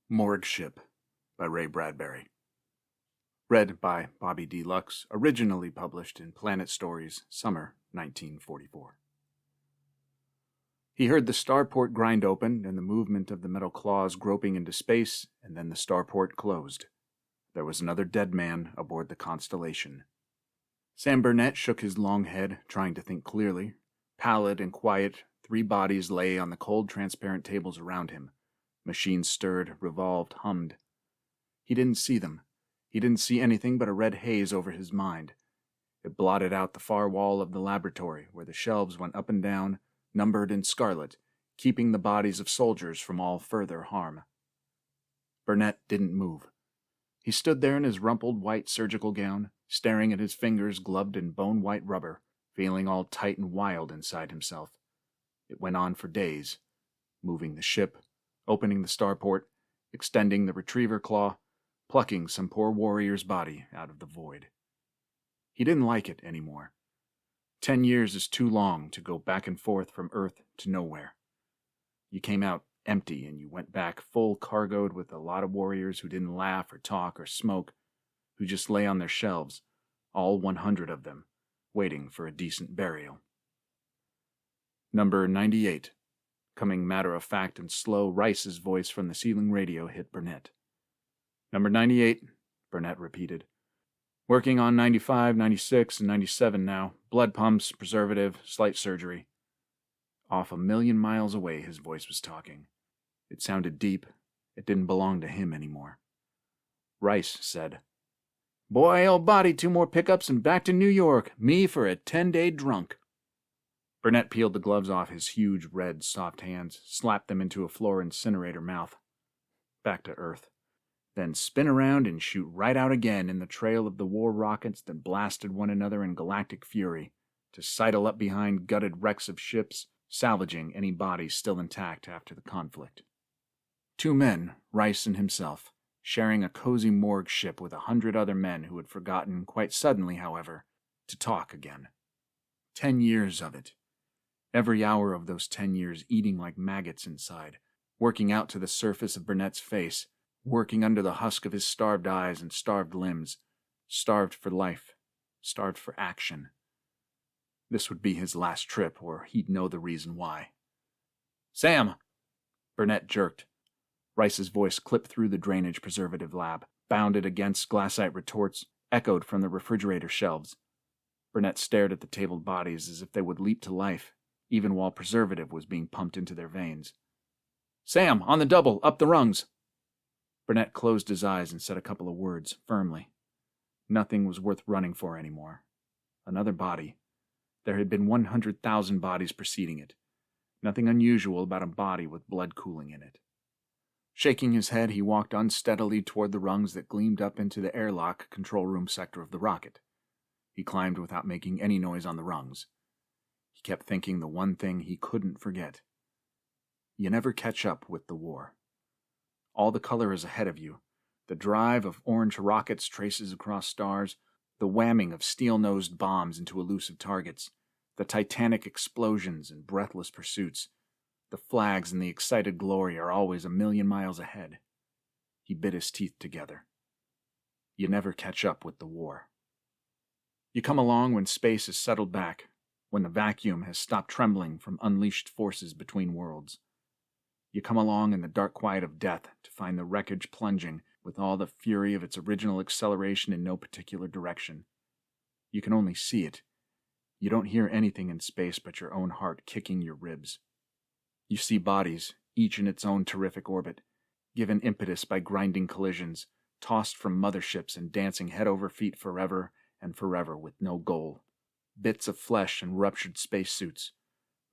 Morgue Ship by Ray Bradbury. Read by Bobby D. Lux, originally published in Planet Stories, summer 1944. He heard the starport grind open and the movement of the metal claws groping into space, and then the starport closed. There was another dead man aboard the Constellation. Sam Burnett shook his long head, trying to think clearly. Pallid and quiet, 3 bodies lay on the cold, transparent tables around him. Machines stirred, revolved, hummed. He didn't see them. He didn't see anything but a red haze over his mind. It blotted out the far wall of the laboratory, where the shelves went up and down, numbered in scarlet, keeping the bodies of soldiers from all further harm. Burnett didn't move. He stood there in his rumpled white surgical gown, staring at his fingers gloved in bone-white rubber, feeling all tight and wild inside himself. It went on for days, moving the ship, opening the starport, extending the retriever claw, plucking some poor warrior's body out of the void. He didn't like it anymore. 10 years is too long to go back and forth from Earth to nowhere. You came out empty and you went back full cargoed with a lot of warriors who didn't laugh or talk or smoke, who just lay on their shelves, all 100 of them, waiting for a decent burial. Number 98. Coming matter-of-fact and slow, Rice's voice from the ceiling radio hit Burnett. Number 98, Burnett repeated. Working on 95, 96, and 97 now. Blood pumps, preservative, slight surgery. Off 1,000,000 miles away, his voice was talking. It sounded deep. It didn't belong to him anymore. Rice said, "Boy, old body, 2 more pickups and back to New York. Me for a 10-day drunk." Burnett peeled the gloves off his huge, red, soft hands, slapped them into a floor incinerator mouth. Back to Earth. Then spin around and shoot right out again in the trail of the war rockets that blasted one another in galactic fury, to sidle up behind gutted wrecks of ships, salvaging any bodies still intact after the conflict. 2 men, Rice and himself, sharing a cozy morgue ship with 100 other men who had forgotten, quite suddenly, however, to talk again. 10 years of it. Every hour of those 10 years eating like maggots inside, working out to the surface of Burnett's face, working under the husk of his starved eyes and starved limbs, starved for life, starved for action. This would be his last trip, or he'd know the reason why. "Sam!" Burnett jerked. Rice's voice clipped through the drainage preservative lab, bounded against glassite retorts, echoed from the refrigerator shelves. Burnett stared at the tabled bodies as if they would leap to life, even while preservative was being pumped into their veins. "Sam, on the double, up the rungs!" Burnett closed his eyes and said a couple of words, firmly. Nothing was worth running for anymore. Another body. There had been 100,000 bodies preceding it. Nothing unusual about a body with blood cooling in it. Shaking his head, he walked unsteadily toward the rungs that gleamed up into the airlock control room sector of the rocket. He climbed without making any noise on the rungs. He kept thinking the one thing he couldn't forget. You never catch up with the war. All the color is ahead of you. The drive of orange rockets traces across stars, the whamming of steel-nosed bombs into elusive targets, the titanic explosions and breathless pursuits. The flags and the excited glory are always 1,000,000 miles ahead. He bit his teeth together. You never catch up with the war. You come along when space has settled back, when the vacuum has stopped trembling from unleashed forces between worlds. You come along in the dark quiet of death to find the wreckage plunging with all the fury of its original acceleration in no particular direction. You can only see it. You don't hear anything in space but your own heart kicking your ribs. You see bodies, each in its own terrific orbit, given impetus by grinding collisions, tossed from motherships and dancing head over feet forever and forever with no goal. Bits of flesh and ruptured spacesuits,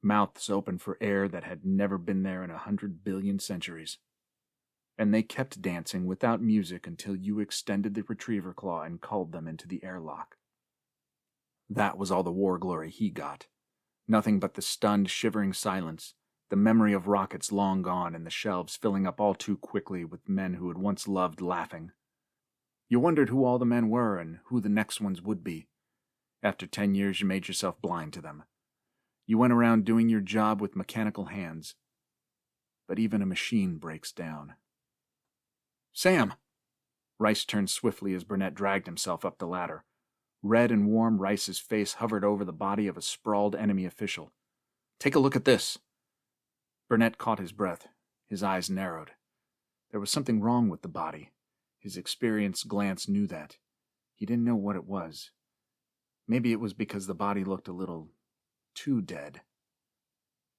mouths open for air that had never been there in 100 billion centuries. And they kept dancing without music until you extended the retriever claw and culled them into the airlock. That was all the war glory he got. Nothing but the stunned, shivering silence, the memory of rockets long gone and the shelves filling up all too quickly with men who had once loved laughing. You wondered who all the men were and who the next ones would be. After 10 years, you made yourself blind to them. You went around doing your job with mechanical hands. But even a machine breaks down. Sam! Rice turned swiftly as Burnett dragged himself up the ladder. Red and warm, Rice's face hovered over the body of a sprawled enemy official. Take a look at this. Burnett caught his breath. His eyes narrowed. There was something wrong with the body. His experienced glance knew that. He didn't know what it was. Maybe it was because the body looked a little too dead.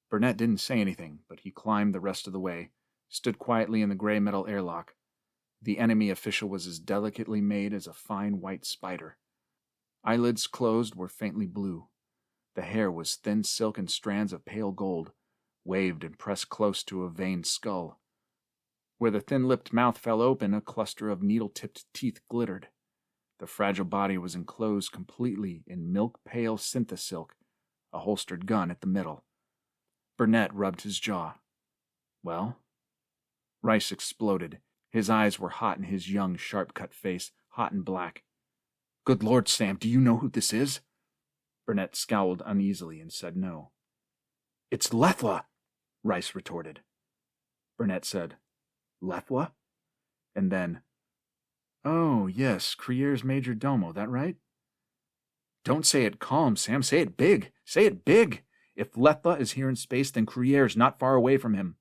Burnett didn't say anything, but he climbed the rest of the way, stood quietly in the gray metal airlock. The enemy official was as delicately made as a fine white spider. Eyelids closed were faintly blue. The hair was thin silk and strands of pale gold, waved and pressed close to a veined skull. Where the thin-lipped mouth fell open, a cluster of needle-tipped teeth glittered. The fragile body was enclosed completely in milk-pale synthisilk, a holstered gun at the middle. Burnett rubbed his jaw. Well? Rice exploded. His eyes were hot in his young, sharp-cut face, hot and black. Good Lord, Sam, do you know who this is? Burnett scowled uneasily and said no. It's Lethla, Rice retorted. Burnett said, Lethla? And then, oh, yes, Crier's major domo, that right? Don't say it calm, Sam. Say it big. Say it big. If Lethla is here in space, then Crier's not far away from him.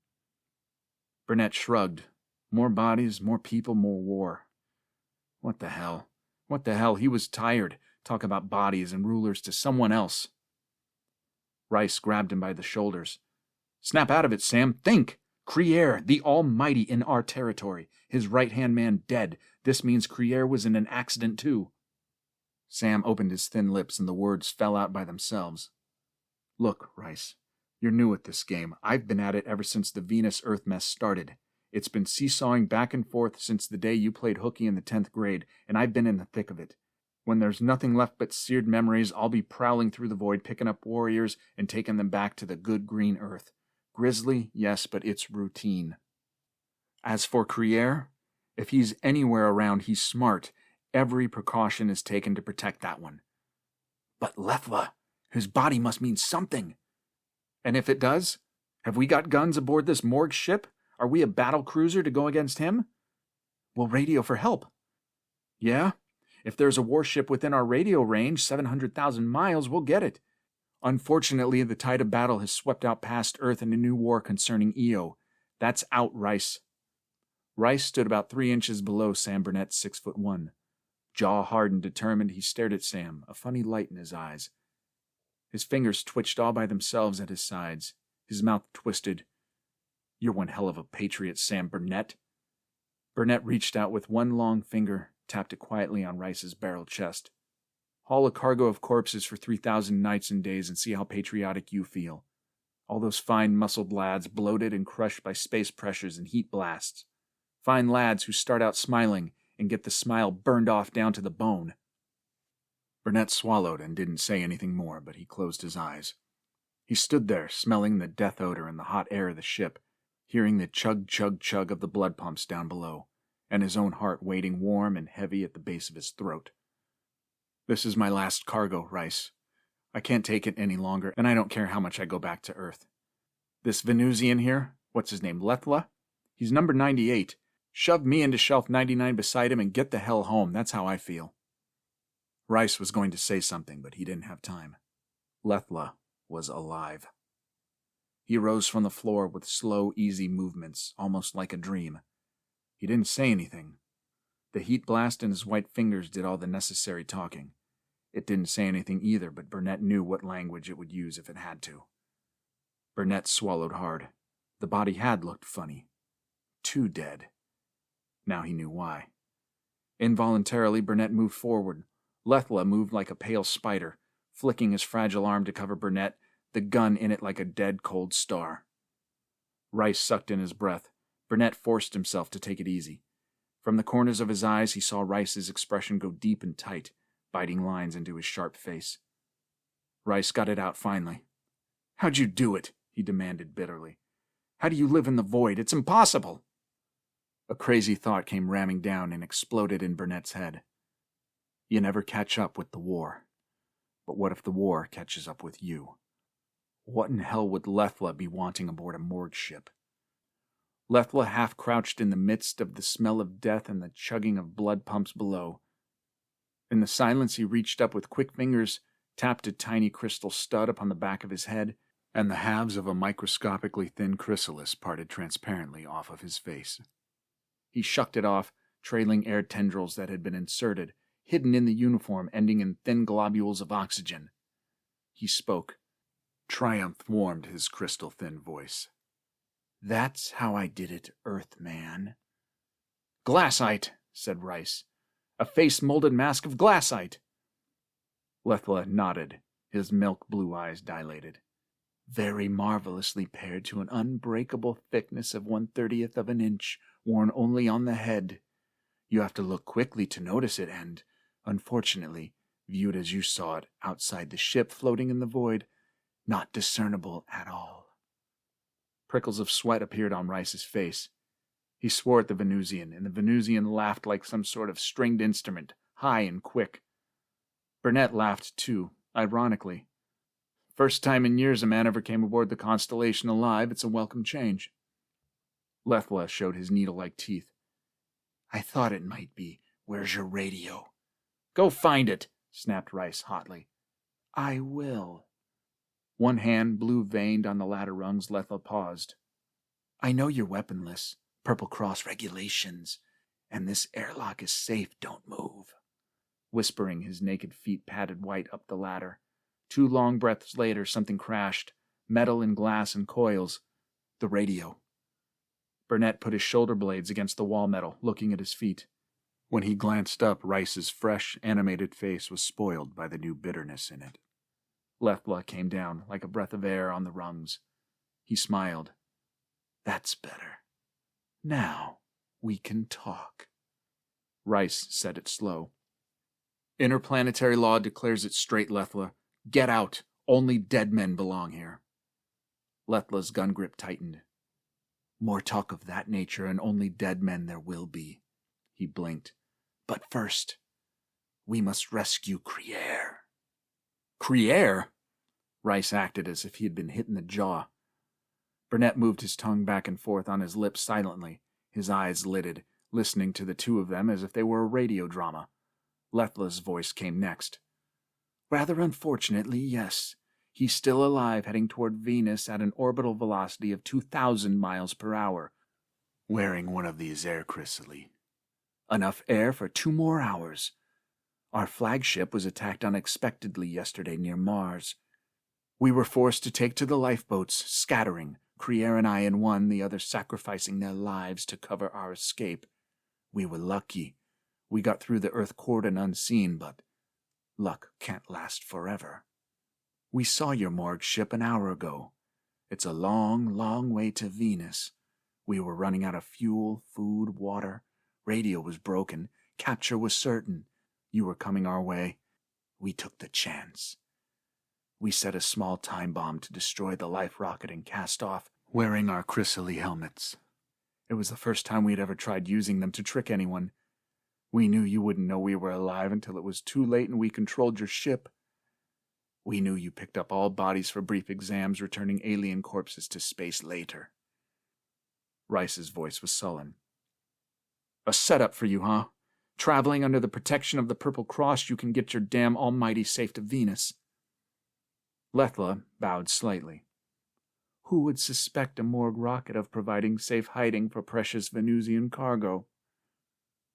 Burnett shrugged. More bodies, more people, more war. What the hell? What the hell? He was tired. Talk about bodies and rulers to someone else. Rice grabbed him by the shoulders. Snap out of it, Sam. Think! Crier, the Almighty in our territory. His right-hand man dead. This means Crier was in an accident too. Sam opened his thin lips and the words fell out by themselves. Look, Rice, you're new at this game. I've been at it ever since the Venus-Earth mess started. It's been seesawing back and forth since the day you played hooky in the 10th grade, and I've been in the thick of it. When there's nothing left but seared memories, I'll be prowling through the void, picking up warriors and taking them back to the good green earth. Grisly, yes, but it's routine. As for Crier, if he's anywhere around, he's smart. Every precaution is taken to protect that one. But Lethla, his body must mean something. And if it does, have we got guns aboard this Morgue ship? Are we a battle cruiser to go against him? We'll radio for help. Yeah? If there's a warship within our radio range, 700,000 miles, we'll get it. Unfortunately, the tide of battle has swept out past Earth in a new war concerning Io. That's out, Rice. Rice stood about 3 inches below Sam Burnett, 6'1". Jaw hard and determined, he stared at Sam, a funny light in his eyes. His fingers twitched all by themselves at his sides. His mouth twisted. You're one hell of a patriot, Sam Burnett. Burnett reached out with one long finger, tapped it quietly on Rice's barrel chest. Haul a cargo of corpses for 3,000 nights and days and see how patriotic you feel. All those fine muscled lads bloated and crushed by space pressures and heat blasts. Fine lads who start out smiling and get the smile burned off down to the bone. Burnett swallowed and didn't say anything more, but he closed his eyes. He stood there, smelling the death odor in the hot air of the ship, hearing the chug-chug-chug of the blood pumps down below, and his own heart waiting warm and heavy at the base of his throat. This is my last cargo, Rice. I can't take it any longer, and I don't care how much I go back to Earth. This Venusian here, what's his name, Lethla? He's number 98. Shove me into shelf 99 beside him and get the hell home. That's how I feel. Rice was going to say something, but he didn't have time. Lethla was alive. He rose from the floor with slow, easy movements, almost like a dream. He didn't say anything. The heat blast in his white fingers did all the necessary talking. It didn't say anything either, but Burnett knew what language it would use if it had to. Burnett swallowed hard. The body had looked funny. Too dead. Now he knew why. Involuntarily, Burnett moved forward. Lethla moved like a pale spider, flicking his fragile arm to cover Burnett, the gun in it like a dead, cold star. Rice sucked in his breath. Burnett forced himself to take it easy. From the corners of his eyes, he saw Rice's expression go deep and tight, biting lines into his sharp face. Rice got it out finally. How'd you do it? He demanded bitterly. How do you live in the void? It's impossible. A crazy thought came ramming down and exploded in Burnett's head. You never catch up with the war. But what if the war catches up with you? What in hell would Lethla be wanting aboard a Morgue ship? Lethla half-crouched in the midst of the smell of death and the chugging of blood pumps below. In the silence he reached up with quick fingers, tapped a tiny crystal stud upon the back of his head, and the halves of a microscopically thin chrysalis parted transparently off of his face. He shucked it off, trailing air tendrils that had been inserted, hidden in the uniform ending in thin globules of oxygen. He spoke. Triumph warmed his crystal-thin voice. "That's how I did it, Earthman." "Glassite," said Rice. "A face-molded mask of glassite." Lethla nodded, his milk-blue eyes dilated. "Very marvelously paired to an unbreakable thickness of 1/30th of an inch, worn only on the head. You have to look quickly to notice it, and, unfortunately, viewed as you saw it outside the ship floating in the void, not discernible at all." Prickles of sweat appeared on Rice's face. He swore at the Venusian, and the Venusian laughed like some sort of stringed instrument, high and quick. Burnett laughed too, ironically. "First time in years a man ever came aboard the Constellation alive. It's a welcome change." Lethla showed his needle-like teeth. "I thought it might be. Where's your radio?" "Go find it," snapped Rice hotly. "I will." One hand blue-veined on the ladder rungs, Lethla paused. "I know you're weaponless. Purple Cross regulations. And this airlock is safe. Don't move." Whispering, his naked feet padded white up the ladder. 2 long breaths later, something crashed. Metal and glass and coils. The radio. Burnett put his shoulder blades against the wall metal, looking at his feet. When he glanced up, Rice's fresh, animated face was spoiled by the new bitterness in it. Lethla came down like a breath of air on the rungs. He smiled. "That's better. Now we can talk." Rice said it slow. "Interplanetary law declares it straight, Lethla. Get out. Only dead men belong here." Lethla's gun grip tightened. "More talk of that nature, and only dead men there will be." He blinked. "But first, we must rescue Crier." "Crier?" Rice acted as if he had been hit in the jaw. Burnett moved his tongue back and forth on his lips silently, his eyes lidded, listening to the two of them as if they were a radio drama. Lethla's voice came next. "Rather unfortunately, yes. He's still alive, heading toward Venus at an orbital velocity of 2,000 miles per hour, wearing one of these air chrysali. Enough air for 2 more hours. Our flagship was attacked unexpectedly yesterday near Mars. We were forced to take to the lifeboats, scattering, Crier and I in one, the other sacrificing their lives to cover our escape. We were lucky. We got through the Earth cordon unseen, but luck can't last forever. We saw your Morgue ship an hour ago. It's a long, long way to Venus. We were running out of fuel, food, water. Radio was broken. Capture was certain. You were coming our way. We took the chance. We set a small time bomb to destroy the life rocket and cast off, wearing our chrysali helmets. It was the first time we'd ever tried using them to trick anyone. We knew you wouldn't know we were alive until it was too late and we controlled your ship. We knew you picked up all bodies for brief exams, returning alien corpses to space later." Rice's voice was sullen. "A setup for you, huh? Traveling under the protection of the Purple Cross, you can get your damn almighty safe to Venus." Lethla bowed slightly. "Who would suspect a Morgue rocket of providing safe hiding for precious Venusian cargo?"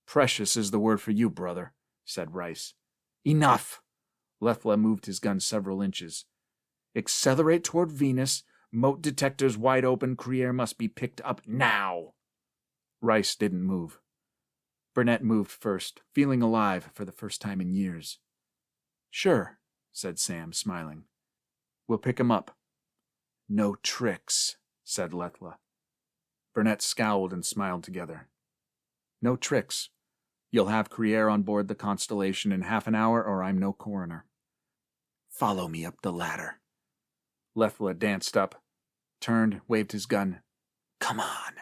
"Precious is the word for you, brother," said Rice. "Enough!" Lethla moved his gun several inches. "Accelerate toward Venus. Mote detectors wide open. Crier must be picked up now." Rice didn't move. Burnett moved first, feeling alive for the first time in years. "Sure," said Sam, smiling. "We'll pick him up." "No tricks," said Lethla. Burnett scowled and smiled together. "No tricks. You'll have Crier on board the Constellation in half an hour, or I'm no coroner." "Follow me up the ladder." Lethla danced up, turned, waved his gun. "Come on."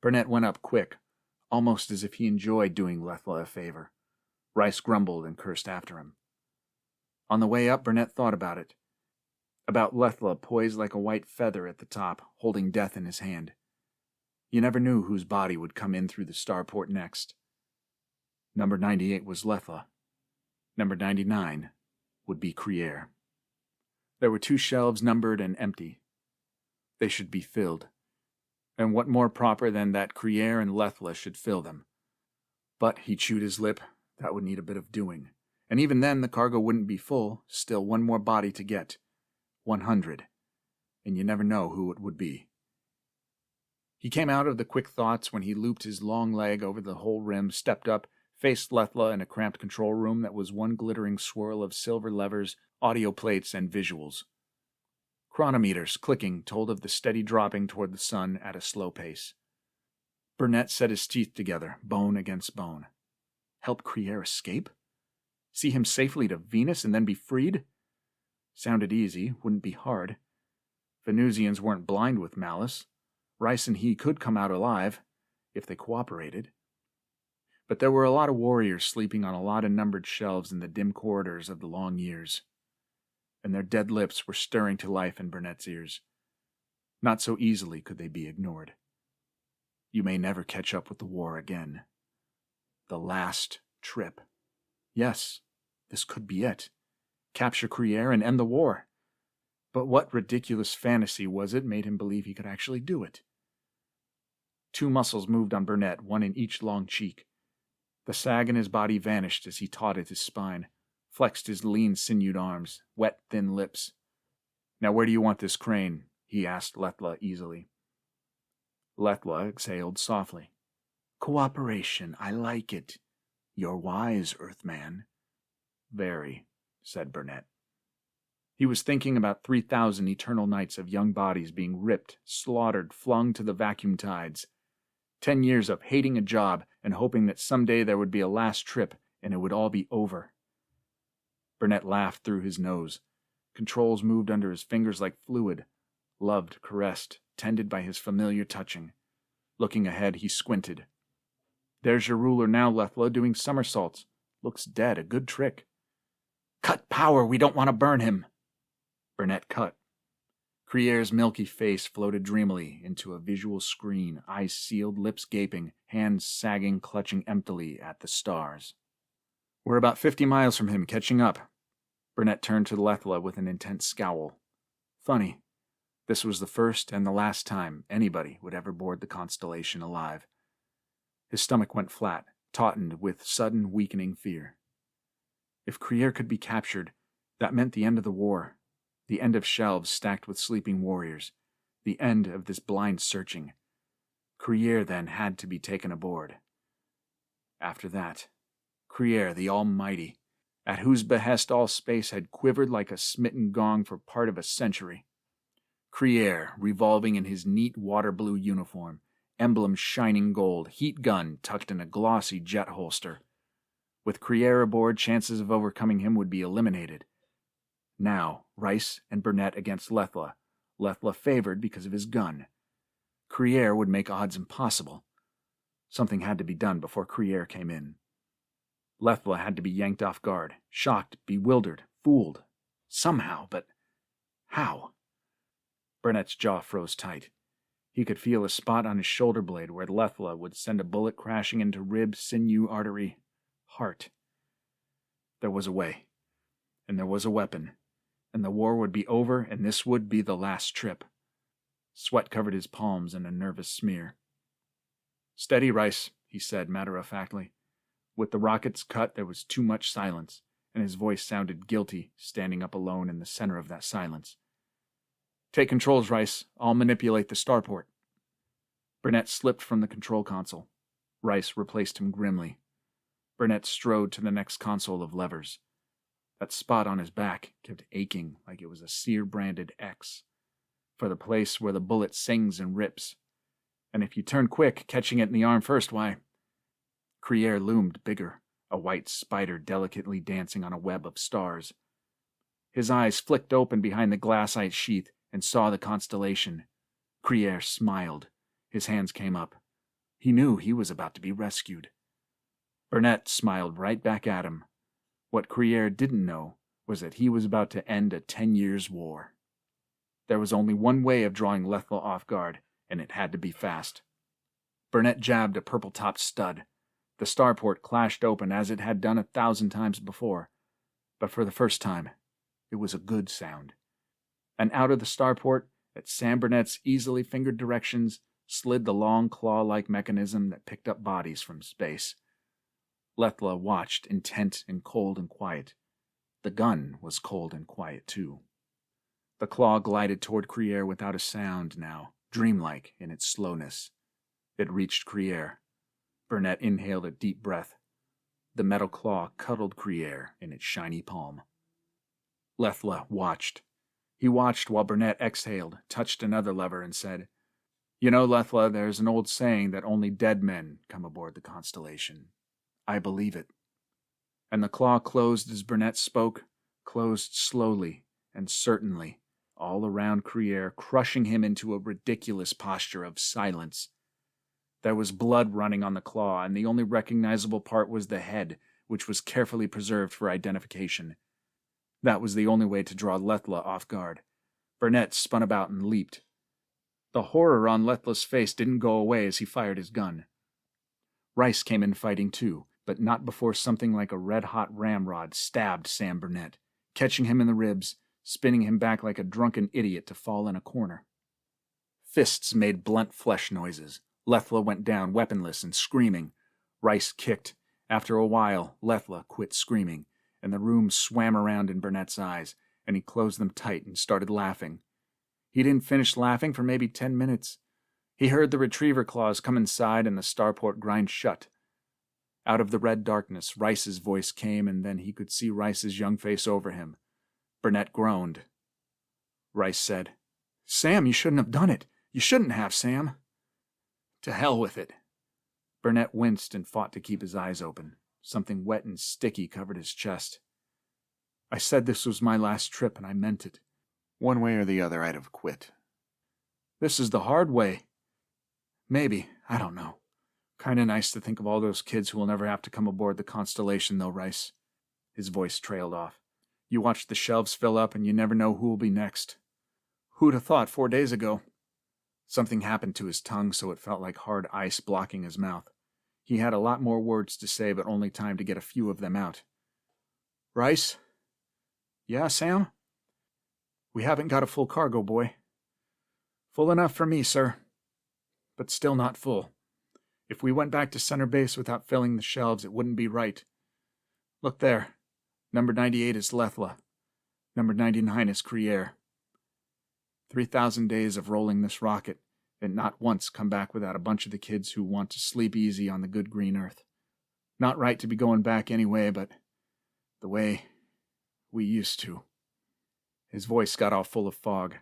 Burnett went up quick, almost as if he enjoyed doing Lethla a favor. Rice grumbled and cursed after him. On the way up, Burnett thought about it. About Lethla poised like a white feather at the top, holding death in his hand. You never knew whose body would come in through the starport next. Number 98 was Lethla. Number 99 would be Crier. There were 2 shelves numbered and empty. They should be filled. And what more proper than that Crier and Lethla should fill them? But he chewed his lip. That would need a bit of doing. And even then the cargo wouldn't be full. Still 1 more body to get. 100. And you never know who it would be. He came out of the quick thoughts when he looped his long leg over the whole rim, stepped up, faced Lethla in a cramped control room that was one glittering swirl of silver levers, audio plates, and visuals. Chronometers clicking told of the steady dropping toward the sun at a slow pace. Burnett set his teeth together, bone against bone. Help Crier escape? See him safely to Venus and then be freed? Sounded easy, wouldn't be hard. Venusians weren't blind with malice. Rice and he could come out alive, if they cooperated. But there were a lot of warriors sleeping on a lot of numbered shelves in the dim corridors of the long years, and their dead lips were stirring to life in Burnett's ears. Not so easily could they be ignored. You may never catch up with the war again. The last trip. Yes, this could be it. Capture Crier and end the war. But what ridiculous fantasy was it made him believe he could actually do it? 2 muscles moved on Burnett, 1 in each long cheek. The sag in his body vanished as he taut at his spine, flexed his lean sinewed arms, wet thin lips. Now where do you want this crane? He asked Lethla easily. Lethla exhaled softly. Cooperation, I like it. You're wise, Earthman. Very, said Burnett. He was thinking about 3,000 eternal nights of young bodies being ripped, slaughtered, flung to the vacuum tides. 10 years of hating a job and hoping that someday there would be a last trip and it would all be over. Burnett laughed through his nose. Controls moved under his fingers like fluid, loved, caressed, tended by his familiar touching. Looking ahead, he squinted. There's your ruler now, Lethla, doing somersaults. Looks dead, a good trick. Cut power, we don't want to burn him. Burnett cut. Crier's milky face floated dreamily into a visual screen, eyes sealed, lips gaping, hands sagging, clutching emptily at the stars. We're about 50 miles from him, catching up. Burnett turned to Lethla with an intense scowl. Funny. This was the first and the last time anybody would ever board the Constellation alive. His stomach went flat, tautened with sudden weakening fear. If Crier could be captured, that meant the end of the war. The end of shelves stacked with sleeping warriors. The end of this blind searching. Crier then had to be taken aboard. After that, Crier the Almighty, at whose behest all space had quivered like a smitten gong for part of a century. Crier revolving in his neat water-blue uniform, emblem shining gold, heat gun tucked in a glossy jet holster. With Crier aboard, chances of overcoming him would be eliminated. Now, Rice and Burnett against Lethla. Lethla favored because of his gun. Crier would make odds impossible. Something had to be done before Crier came in. Lethla had to be yanked off guard, shocked, bewildered, fooled. Somehow, but how? Burnett's jaw froze tight. He could feel a spot on his shoulder blade where Lethla would send a bullet crashing into rib, sinew, artery, heart. There was a way, and there was a weapon, and the war would be over, and this would be the last trip. Sweat covered his palms in a nervous smear. Steady, Rice, he said matter-of-factly. With the rockets cut, there was too much silence, and his voice sounded guilty, standing up alone in the center of that silence. Take controls, Rice. I'll manipulate the starport. Burnett slipped from the control console. Rice replaced him grimly. Burnett strode to the next console of levers. That spot on his back kept aching like it was a sear-branded X, for the place where the bullet sings and rips. And if you turn quick, catching it in the arm first, why... Crier loomed bigger, a white spider delicately dancing on a web of stars. His eyes flicked open behind the glassite sheath and saw the constellation. Crier smiled. His hands came up. He knew he was about to be rescued. Burnett smiled right back at him. What Crier didn't know was that he was about to end a 10 years' war. There was only one way of drawing Lethla off guard, and it had to be fast. Burnett jabbed a purple-topped stud. The starport clashed open as it had done 1,000 times before. But for the first time, it was a good sound. And out of the starport, at Sam Burnett's easily fingered directions, slid the long claw-like mechanism that picked up bodies from space. Lethla watched, intent and cold and quiet. The gun was cold and quiet, too. The claw glided toward Crier without a sound now, dreamlike in its slowness. It reached Crier. Burnett inhaled a deep breath. The metal claw cuddled Crier in its shiny palm. Lethla watched. He watched while Burnett exhaled, touched another lever, and said, "You know, Lethla, there's an old saying that only dead men come aboard the Constellation. I believe it." And the claw closed as Burnett spoke, closed slowly and certainly, all around Crier, crushing him into a ridiculous posture of silence. There was blood running on the claw, and the only recognizable part was the head, which was carefully preserved for identification. That was the only way to draw Lethla off guard. Burnett spun about and leaped. The horror on Lethla's face didn't go away as he fired his gun. Rice came in fighting too, but not before something like a red-hot ramrod stabbed Sam Burnett, catching him in the ribs, spinning him back like a drunken idiot to fall in a corner. Fists made blunt flesh noises. Lethla went down, weaponless and screaming. Rice kicked. After a while, Lethla quit screaming, and the room swam around in Burnett's eyes, and he closed them tight and started laughing. He didn't finish laughing for maybe 10 minutes. He heard the retriever claws come inside and the starport grind shut. Out of the red darkness, Rice's voice came, and then he could see Rice's young face over him. Burnett groaned. Rice said, "Sam, you shouldn't have done it. You shouldn't have, Sam." "To hell with it." Burnett winced and fought to keep his eyes open. Something wet and sticky covered his chest. "I said this was my last trip, and I meant it. One way or the other, I'd have quit. This is the hard way. Maybe, I don't know. Kinda nice to think of all those kids who will never have to come aboard the Constellation, though, Rice." His voice trailed off. "You watch the shelves fill up, and you never know who'll be next. Who'd have thought 4 days ago?" Something happened to his tongue, so it felt like hard ice blocking his mouth. He had a lot more words to say, but only time to get a few of them out. "Rice?" "Yeah, Sam?" "We haven't got a full cargo, boy." "Full enough for me, sir. But still not full. If we went back to center base without filling the shelves, it wouldn't be right. Look there. Number 98 is Lethla. Number 99 is Crier. 3,000 days of rolling this rocket, and not once come back without a bunch of the kids who want to sleep easy on the good green earth. Not right to be going back anyway, but the way we used to." His voice got all full of fog,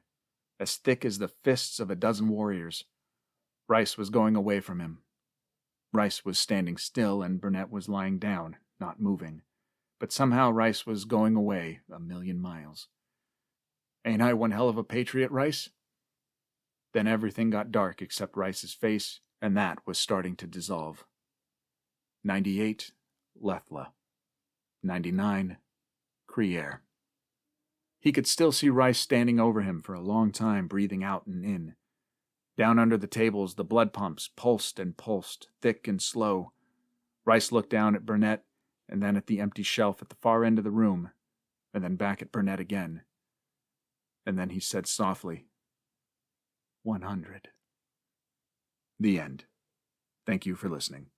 as thick as the fists of a dozen warriors. Rice was going away from him. Rice was standing still, and Burnett was lying down, not moving. But somehow Rice was going away 1,000,000 miles. "Ain't I one hell of a patriot, Rice?" Then everything got dark except Rice's face, and that was starting to dissolve. 98, Lethla. 99, Crier. He could still see Rice standing over him for a long time, breathing out and in. Down under the tables, the blood pumps pulsed and pulsed, thick and slow. Rice looked down at Burnett, and then at the empty shelf at the far end of the room, and then back at Burnett again. And then he said softly, 100. The end. Thank you for listening.